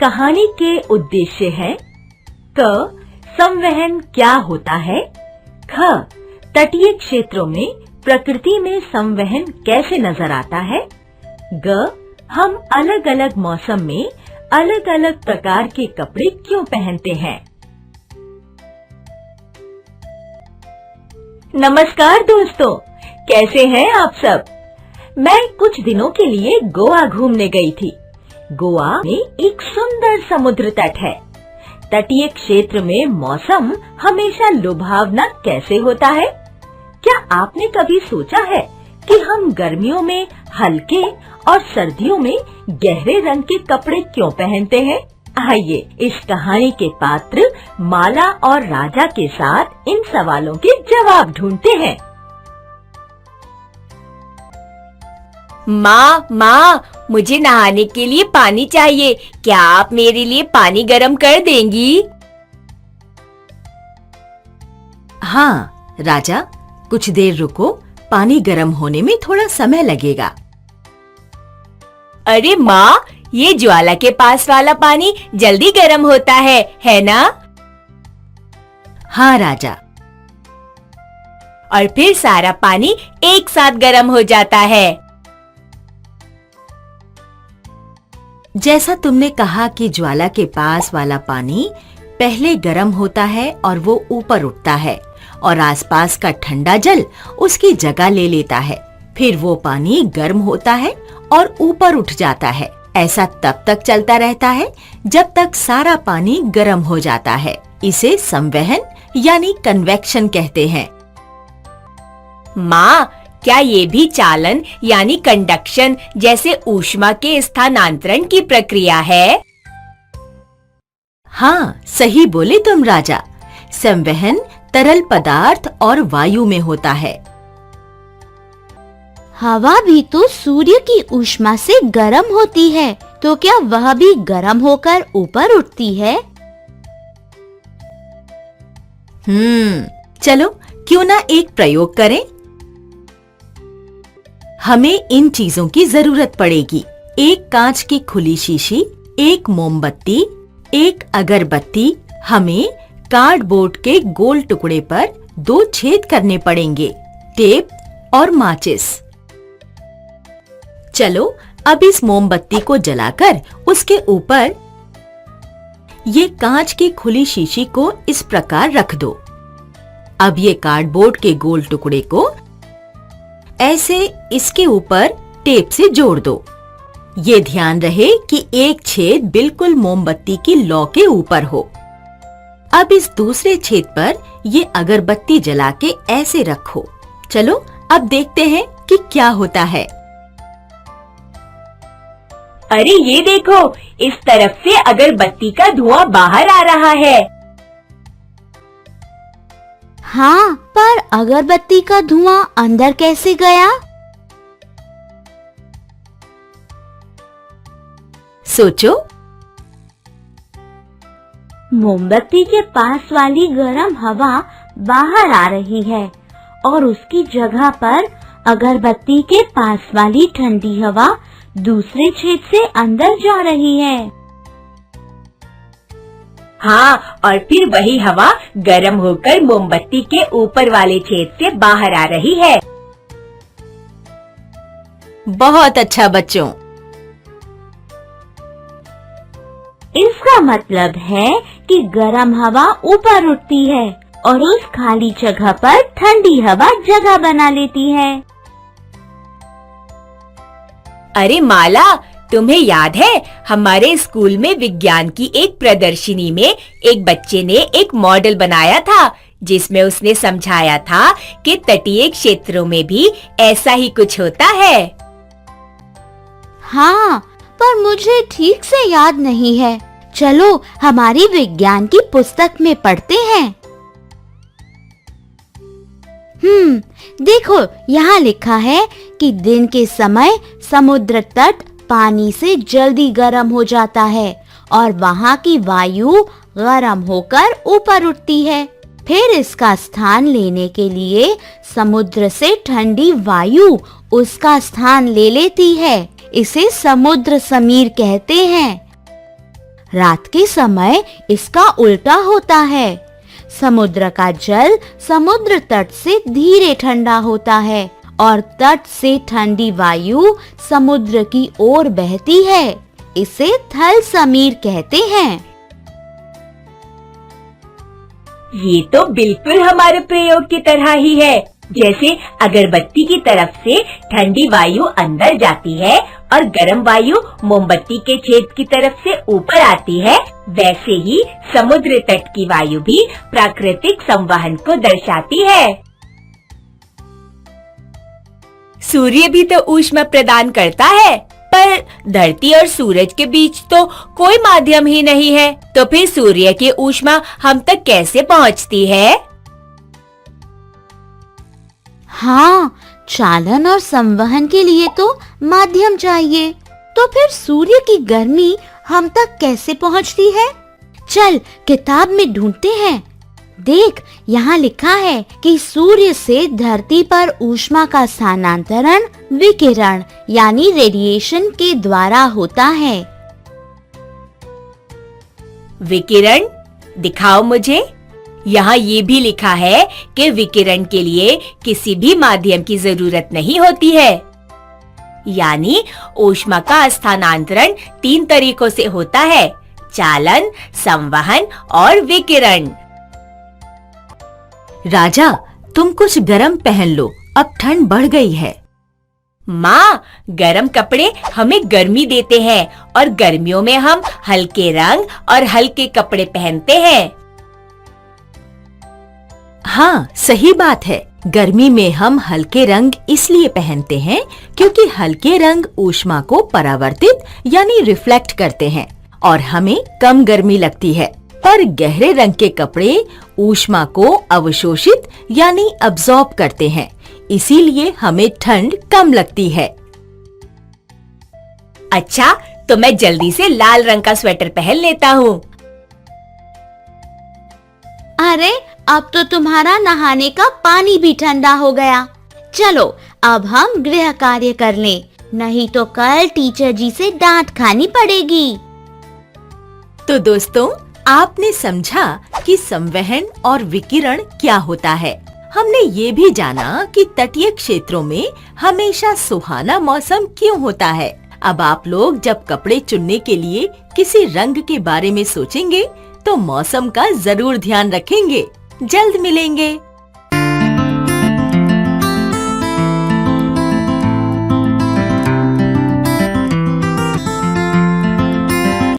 कहानी के उद्देश्य है क. संवहन क्या होता है, ख. तटीय क्षेत्रों में प्रकृति में संवहन कैसे नजर आता है, ग. हम अलग अलग मौसम में अलग अलग प्रकार के कपड़े क्यों पहनते हैं। नमस्कार दोस्तों, कैसे हैं आप सब। मैं कुछ दिनों के लिए गोवा घूमने गई थी। गोवा में एक सुंदर समुद्र तट है। तटीय क्षेत्र में मौसम हमेशा लुभावना कैसे होता है। क्या आपने कभी सोचा है कि हम गर्मियों में हल्के और सर्दियों में गहरे रंग के कपड़े क्यों पहनते हैं। आइए इस कहानी के पात्र माला और राजा के साथ इन सवालों के जवाब ढूंढते हैं। माँ, मुझे नहाने के लिए पानी चाहिए। क्या आप मेरे लिए पानी गर्म कर देंगी? हाँ राजा, कुछ देर रुको, पानी गर्म होने में थोड़ा समय लगेगा। अरे माँ, ये ज्वाला के पास वाला पानी जल्दी गर्म होता है ना? हाँ राजा। और फिर सारा पानी एक साथ गर्म हो जाता है। जैसा तुमने कहा कि ज्वाला के पास वाला पानी पहले गर्म होता है और वो ऊपर उठता है और आसपास का ठंडा जल उसकी जगह ले लेता है। फिर वो पानी गर्म होता है और ऊपर उठ जाता है। ऐसा तब तक चलता रहता है जब तक सारा पानी गर्म हो जाता है। इसे संवहन यानी कन्वेक्शन कहते हैं। माँ, क्या ये भी चालन यानी कंडक्शन जैसे ऊष्मा के स्थानांतरण की प्रक्रिया है? हाँ, सही बोले तुम राजा। संवहन तरल पदार्थ और वायु में होता है। हवा भी तो सूर्य की ऊष्मा से गर्म होती है, तो क्या वह भी गर्म होकर ऊपर उठती है? चलो क्यों ना एक प्रयोग करें। हमें इन चीजों की जरूरत पड़ेगी। एक कांच की खुली शीशी, एक मोमबत्ती, एक अगरबत्ती। हमें कार्डबोर्ड के गोल टुकड़े पर 2 छेद करने पड़ेंगे, टेप और माचिस। चलो अब इस मोमबत्ती को जलाकर उसके ऊपर ये कांच की खुली शीशी को इस प्रकार रख दो। अब ये कार्डबोर्ड के गोल टुकड़े को ऐसे इसके ऊपर टेप से जोड़ दो। ये ध्यान रहे कि एक छेद बिल्कुल मोमबत्ती की लौ के ऊपर हो। अब इस दूसरे छेद पर ये अगरबत्ती जला के ऐसे रखो। चलो अब देखते हैं कि क्या होता है। अरे ये देखो, इस तरफ से अगरबत्ती का धुआं बाहर आ रहा है। हाँ, पर अगरबत्ती का धुआं अंदर कैसे गया? सोचो। मोमबत्ती के पास वाली गर्म हवा बाहर आ रही है और उसकी जगह पर अगरबत्ती के पास वाली ठंडी हवा दूसरे छेद से अंदर जा रही है। हाँ, और फिर वही हवा गर्म होकर मोमबत्ती के ऊपर वाले छेद से बाहर आ रही है। बहुत अच्छा बच्चों। इसका मतलब है कि गर्म हवा ऊपर उठती है और उस खाली जगह पर ठंडी हवा जगह बना लेती है। अरे माला, तुम्हें याद है हमारे स्कूल में विज्ञान की एक प्रदर्शनी में एक बच्चे ने एक मॉडल बनाया था जिसमें उसने समझाया था कि तटीय क्षेत्रों में भी ऐसा ही कुछ होता है। हाँ, पर मुझे ठीक से याद नहीं है। चलो हमारी विज्ञान की पुस्तक में पढ़ते हैं। देखो यहाँ लिखा है कि दिन के समय समुद्र तट पानी से जल्दी गर्म हो जाता है और वहाँ की वायु गर्म होकर ऊपर उठती है। फिर इसका स्थान लेने के लिए समुद्र से ठंडी वायु उसका स्थान ले लेती है। इसे समुद्र समीर कहते हैं। रात के समय इसका उल्टा होता है। समुद्र का जल समुद्र तट से धीरे ठंडा होता है और तट से ठंडी वायु समुद्र की ओर बहती है। इसे थल समीर कहते हैं। ये तो बिल्कुल हमारे प्रयोग की तरह ही है। जैसे अगरबत्ती की तरफ से ठंडी वायु अंदर जाती है और गर्म वायु मोमबत्ती के छेद की तरफ से ऊपर आती है, वैसे ही समुद्र तट की वायु भी प्राकृतिक संवहन को दर्शाती है। सूर्य भी तो ऊष्मा प्रदान करता है, पर धरती और सूरज के बीच तो कोई माध्यम ही नहीं है, तो फिर सूर्य की ऊष्मा हम तक कैसे पहुंचती है? हाँ, चालन और संवहन के लिए तो माध्यम चाहिए। तो फिर सूर्य की गर्मी हम तक कैसे पहुंचती है? चल किताब में ढूंढते हैं। देख, यहाँ लिखा है कि सूर्य से धरती पर ऊष्मा का स्थानांतरण विकिरण यानी रेडिएशन के द्वारा होता है। विकिरण दिखाओ मुझे। यहाँ ये भी लिखा है कि विकिरण के लिए किसी भी माध्यम की जरूरत नहीं होती है, यानी ऊष्मा का स्थानांतरण 3 तरीकों से होता है: चालन, संवहन और विकिरण। राजा, तुम कुछ गरम पहन लो, अब ठंड बढ़ गई है। माँ, गरम कपड़े हमें गर्मी देते हैं और गर्मियों में हम हल्के रंग और हल्के कपड़े पहनते हैं। हाँ, सही बात है। गर्मी में हम हल्के रंग इसलिए पहनते हैं क्योंकि हल्के रंग ऊष्मा को परावर्तित यानी रिफ्लेक्ट करते हैं और हमें कम गर्मी लगती है। पर गहरे रंग के कपड़े ऊष्मा को अवशोषित यानी अब्सॉर्ब करते हैं, इसीलिए हमें ठंड कम लगती है। अच्छा, तो मैं जल्दी से लाल रंग का स्वेटर पहन लेता हूँ। अरे, अब तो तुम्हारा नहाने का पानी भी ठंडा हो गया। चलो अब हम गृह कार्य कर लें, नहीं तो कल टीचर जी से डांट खानी पड़ेगी। तो दोस्तों, आपने समझा कि संवहन और विकिरण क्या होता है। हमने ये भी जाना कि तटीय क्षेत्रों में हमेशा सुहाना मौसम क्यों होता है। अब आप लोग जब कपड़े चुनने के लिए किसी रंग के बारे में सोचेंगे तो मौसम का जरूर ध्यान रखेंगे। जल्द मिलेंगे।